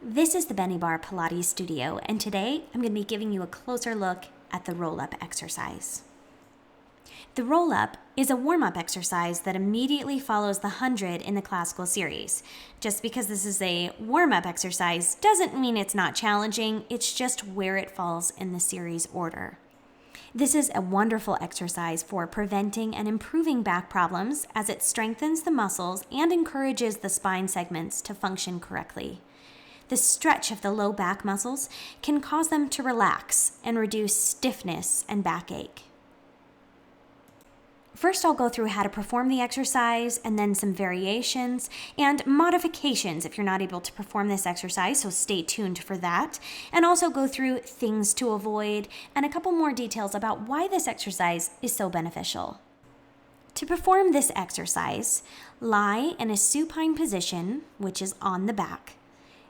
This is the Bennie Bar Pilates studio, and today I'm going to be giving you a closer look at the roll-up exercise. The roll-up is a warm-up exercise that immediately follows the 100 in the classical series. Just because this is a warm-up exercise doesn't mean it's not challenging, it's just where it falls in the series order. This is a wonderful exercise for preventing and improving back problems as it strengthens the muscles and encourages the spine segments to function correctly. The stretch of the low back muscles can cause them to relax and reduce stiffness and backache. First, I'll go through how to perform the exercise and then some variations and modifications if you're not able to perform this exercise, so stay tuned for that. And also go through things to avoid and a couple more details about why this exercise is so beneficial. To perform this exercise, lie in a supine position, which is on the back,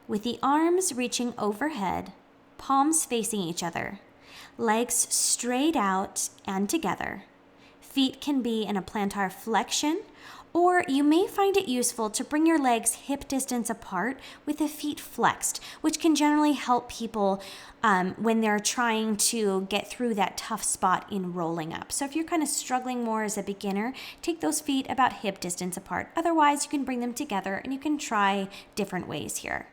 with the arms reaching overhead, palms facing each other, legs straight out and together. Feet can be in a plantar flexion, or you may find it useful to bring your legs hip distance apart with the feet flexed, which can generally help people when they're trying to get through that tough spot in rolling up. So if you're kind of struggling more as a beginner, take those feet about hip distance apart. Otherwise, you can bring them together and you can try different ways here.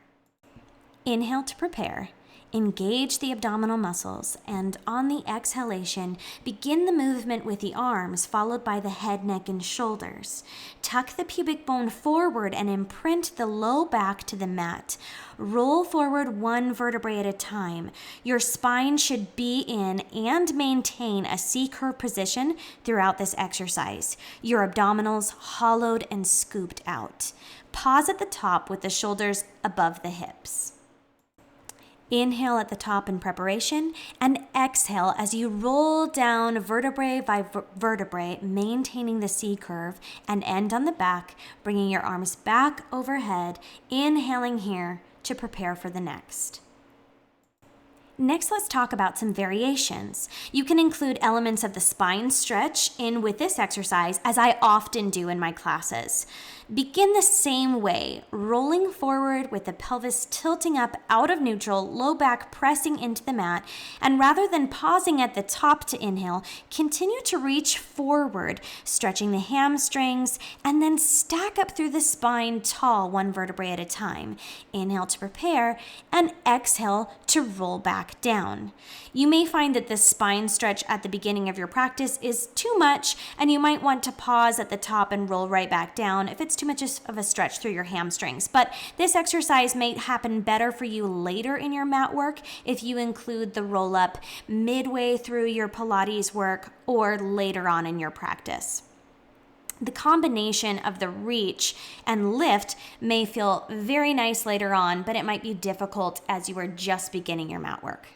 Inhale to prepare. Engage the abdominal muscles, and on the exhalation, begin the movement with the arms, followed by the head, neck, and shoulders. Tuck the pubic bone forward and imprint the low back to the mat. Roll forward one vertebrae at a time. Your spine should be in and maintain a C-curve position throughout this exercise. Your abdominals hollowed and scooped out. Pause at the top with the shoulders above the hips. Inhale at the top in preparation and exhale as you roll down vertebrae by vertebrae, maintaining the C-curve, and end on the back, bringing your arms back overhead, inhaling here to prepare for the next. Next, let's talk about some variations. You can include elements of the spine stretch in with this exercise, as I often do in my classes. Begin the same way, rolling forward with the pelvis tilting up out of neutral, low back pressing into the mat, and rather than pausing at the top to inhale, continue to reach forward, stretching the hamstrings, and then stack up through the spine tall, one vertebrae at a time. Inhale to prepare, and exhale to roll back down. You may find that this spine stretch at the beginning of your practice is too much, and you might want to pause at the top and roll right back down if it's too much of a stretch through your hamstrings. But this exercise may happen better for you later in your mat work if you include the roll up midway through your Pilates work or later on in your practice. The combination of the reach and lift may feel very nice later on, but it might be difficult as you are just beginning your mat work.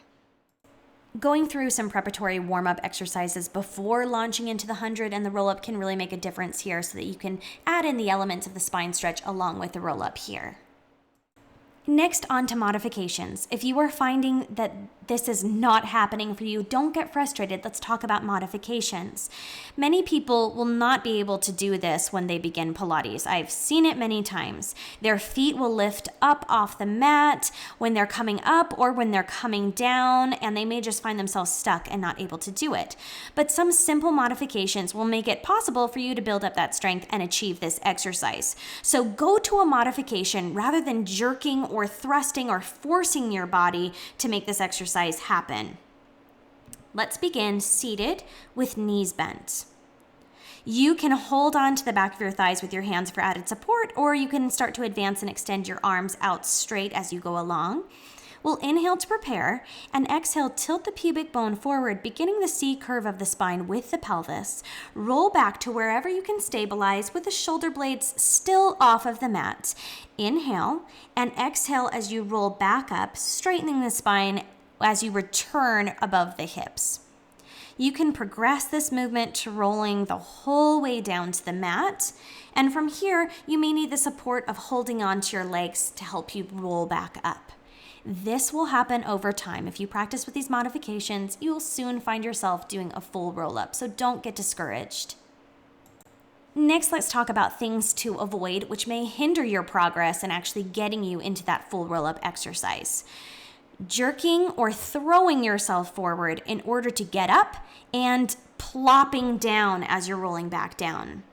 Going through some preparatory warm-up exercises before launching into the 100 and the roll-up can really make a difference here so that you can add in the elements of the spine stretch along with the roll-up here. Next, on to modifications. If you are finding that this is not happening for you, don't get frustrated. Let's talk about modifications. Many people will not be able to do this when they begin Pilates. I've seen it many times. Their feet will lift up off the mat when they're coming up or when they're coming down, and they may just find themselves stuck and not able to do it. But some simple modifications will make it possible for you to build up that strength and achieve this exercise. So go to a modification rather than jerking or thrusting or forcing your body to make this exercise happen. Let's begin seated with knees bent. You can hold on to the back of your thighs with your hands for added support, or you can start to advance and extend your arms out straight as you go along. We'll inhale to prepare and exhale, tilt the pubic bone forward, beginning the C-curve of the spine with the pelvis. Roll back to wherever you can stabilize with the shoulder blades still off of the mat. Inhale and exhale as you roll back up, straightening the spine as you return above the hips. You can progress this movement to rolling the whole way down to the mat. And from here, you may need the support of holding onto your legs to help you roll back up. This will happen over time. If you practice with these modifications, you will soon find yourself doing a full roll-up, so don't get discouraged. Next, let's talk about things to avoid which may hinder your progress in actually getting you into that full roll-up exercise. Jerking or throwing yourself forward in order to get up and plopping down as you're rolling back down.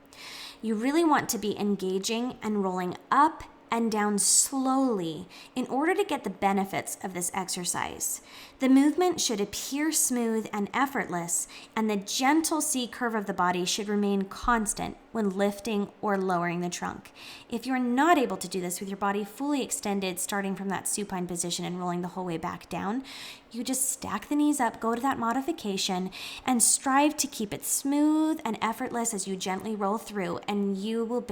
You really want to be engaging and rolling up and down slowly in order to get the benefits of this exercise. The movement should appear smooth and effortless, and the gentle C curve of the body should remain constant when lifting or lowering the trunk. If you're not able to do this with your body fully extended, starting from that supine position and rolling the whole way back down, you just stack the knees up, go to that modification, and strive to keep it smooth and effortless as you gently roll through, and you will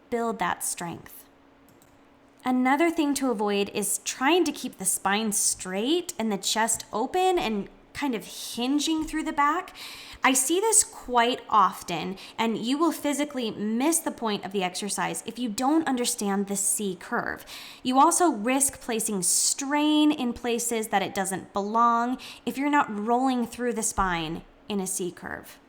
build that strength. Another thing to avoid is trying to keep the spine straight and the chest open and kind of hinging through the back. I see this quite often, and you will physically miss the point of the exercise if you don't understand the C curve. You also risk placing strain in places that it doesn't belong if you're not rolling through the spine in a C curve.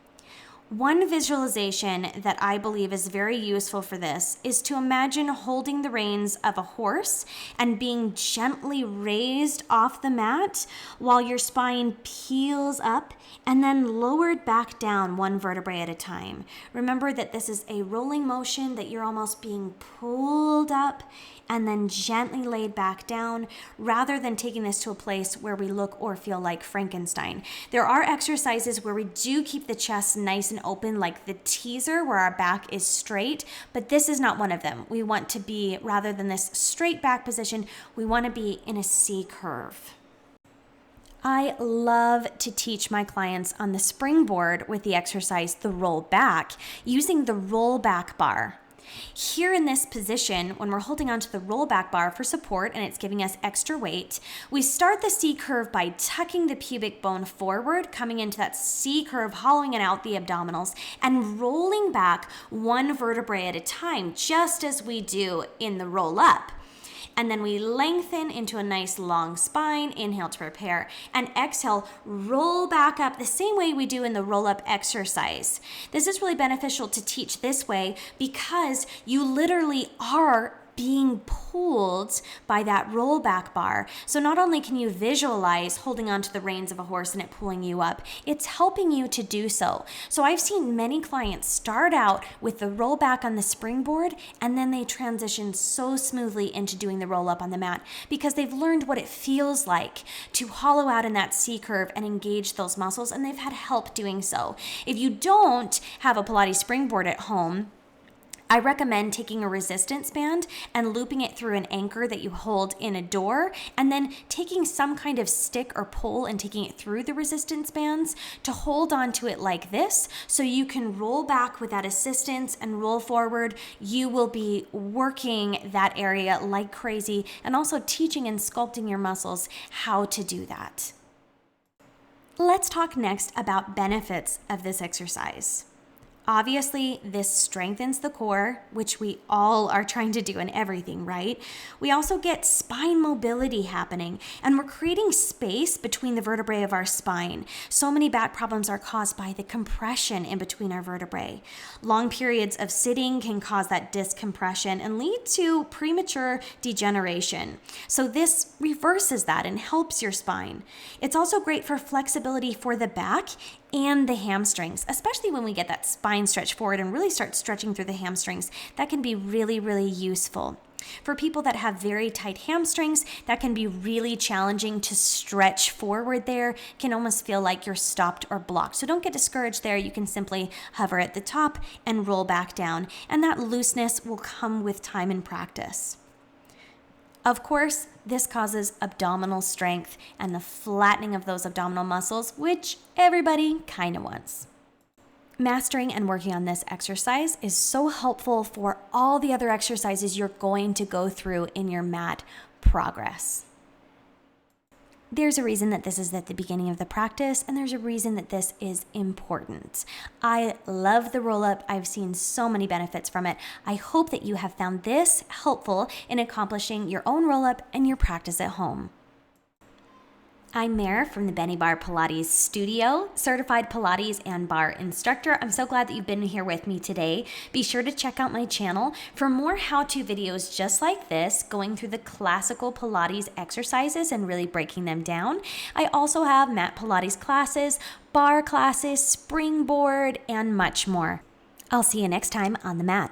One visualization that I believe is very useful for this is to imagine holding the reins of a horse and being gently raised off the mat while your spine peels up and then lowered back down one vertebrae at a time. Remember that this is a rolling motion, that you're almost being pulled up and then gently laid back down, rather than taking this to a place where we look or feel like Frankenstein. There are exercises where we do keep the chest nice and open, like the teaser, where our back is straight, but this is not one of them. We want to be, rather than this straight back position, we want to be in a C curve. I love to teach my clients on the springboard with the exercise, the roll back, using the rollback bar. Here in this position, when we're holding onto the rollback bar for support and it's giving us extra weight, we start the C curve by tucking the pubic bone forward, coming into that C curve, hollowing it out the abdominals, and rolling back one vertebrae at a time, just as we do in the roll up. And then we lengthen into a nice long spine, inhale to prepare, and exhale, roll back up the same way we do in the roll-up exercise. This is really beneficial to teach this way because you literally are being pulled by that rollback bar. So not only can you visualize holding onto the reins of a horse and it pulling you up, it's helping you to do so. So I've seen many clients start out with the rollback on the springboard, and then they transition so smoothly into doing the roll up on the mat because they've learned what it feels like to hollow out in that C curve and engage those muscles, and they've had help doing so. If you don't have a Pilates springboard at home, I recommend taking a resistance band and looping it through an anchor that you hold in a door, and then taking some kind of stick or pole and taking it through the resistance bands to hold onto it like this so you can roll back with that assistance and roll forward. You will be working that area like crazy and also teaching and sculpting your muscles how to do that. Let's talk next about benefits of this exercise. Obviously, this strengthens the core, which we all are trying to do in everything, right? We also get spine mobility happening, and we're creating space between the vertebrae of our spine. So many back problems are caused by the compression in between our vertebrae. Long periods of sitting can cause that disc compression and lead to premature degeneration. So this reverses that and helps your spine. It's also great for flexibility for the back and the hamstrings, especially when we get that spine stretch forward and really start stretching through the hamstrings. That can be really, really useful. For people that have very tight hamstrings, that can be really challenging to stretch forward there. Can almost feel like you're stopped or blocked. So don't get discouraged there. You can simply hover at the top and roll back down. And that looseness will come with time and practice. Of course, this causes abdominal strength and the flattening of those abdominal muscles, which everybody kind of wants. Mastering and working on this exercise is so helpful for all the other exercises you're going to go through in your mat progress. There's a reason that this is at the beginning of the practice, and there's a reason that this is important. I love the roll-up. I've seen so many benefits from it. I hope that you have found this helpful in accomplishing your own roll-up and your practice at home. I'm Mare from the Bennie Bar Pilates Studio, certified Pilates and Bar instructor. I'm so glad that you've been here with me today. Be sure to check out my channel for more how-to videos just like this, going through the classical Pilates exercises and really breaking them down. I also have mat Pilates classes, bar classes, springboard, and much more. I'll see you next time on the mat.